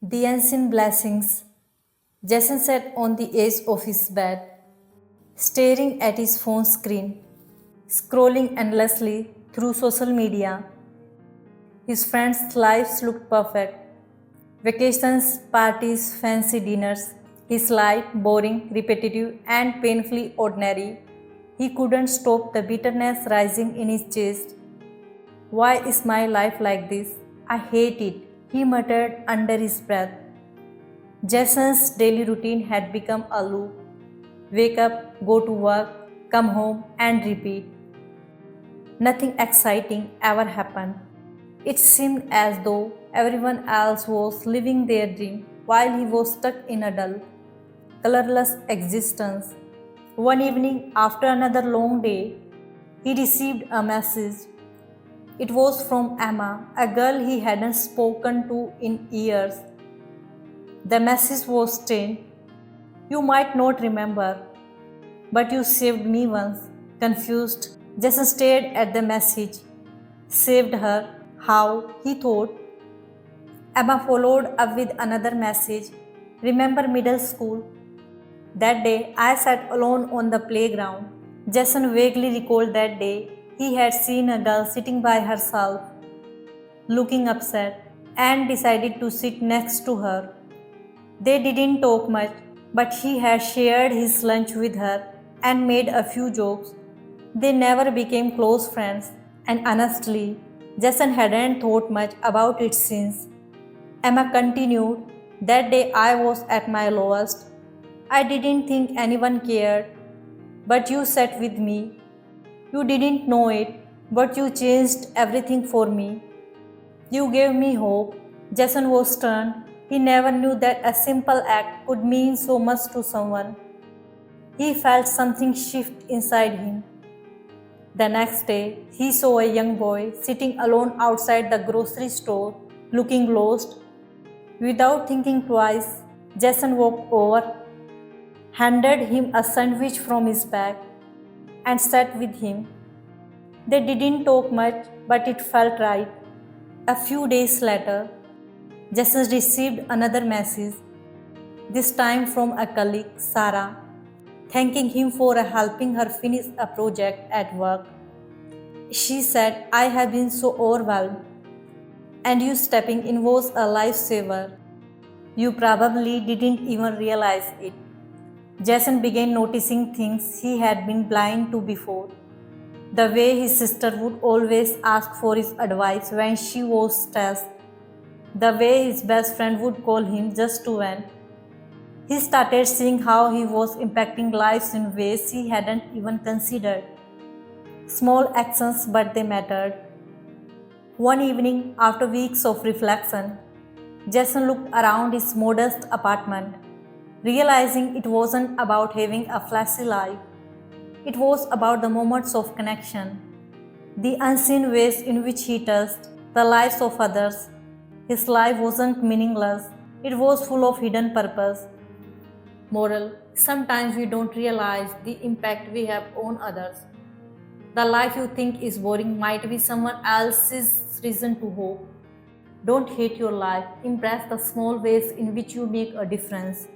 The unseen blessings. Jason sat on the edge of his bed, staring at his phone screen, scrolling endlessly through social media. His friends' lives looked perfect. Vacations, parties, fancy dinners. His life boring, repetitive, and painfully ordinary. He couldn't stop the bitterness rising in his chest. Why is my life like this? I hate it, he muttered under his breath. Jason's daily routine had become a loop. Wake up, go to work, come home, and repeat. Nothing exciting ever happened. It seemed as though everyone else was living their dream while he was stuck in a dull, colorless existence. One evening, after another long day, he received a message. It was from Emma, a girl he hadn't spoken to in years. The message was strained. You might not remember, but you saved me once. Confused, Jason stared at the message. Saved her? How? He thought. Emma followed up with another message. Remember middle school? That day, I sat alone on the playground. Jason vaguely recalled that day. He had seen a girl sitting by herself, looking upset, and decided to sit next to her. They didn't talk much, but he had shared his lunch with her and made a few jokes. They never became close friends, and honestly, Jason hadn't thought much about it since. Emma continued, that day I was at my lowest. I didn't think anyone cared, but you sat with me. You didn't know it, but you changed everything for me. You gave me hope. Jason was stunned. He never knew that a simple act could mean so much to someone. He felt something shift inside him. The next day, he saw a young boy sitting alone outside the grocery store, looking lost. Without thinking twice, Jason walked over, handed him a sandwich from his bag, and sat with him. They didn't talk much, but it felt right. A few days later, Jason received another message, this time from a colleague, Sarah, thanking him for helping her finish a project at work. She said, I have been so overwhelmed, and you stepping in was a lifesaver. You probably didn't even realize it. Jason began noticing things he had been blind to before. The way his sister would always ask for his advice when she was stressed. The way his best friend would call him just to vent. He started seeing how he was impacting lives in ways he hadn't even considered. Small actions, but they mattered. One evening, after weeks of reflection, Jason looked around his modest apartment, realizing it wasn't about having a flashy life. It was about the moments of connection, the unseen ways in which he touched the lives of others. His life wasn't meaningless, it was full of hidden purpose. Moral: sometimes we don't realize the impact we have on others. The life you think is boring might be someone else's reason to hope. Don't hate your life, embrace the small ways in which you make a difference.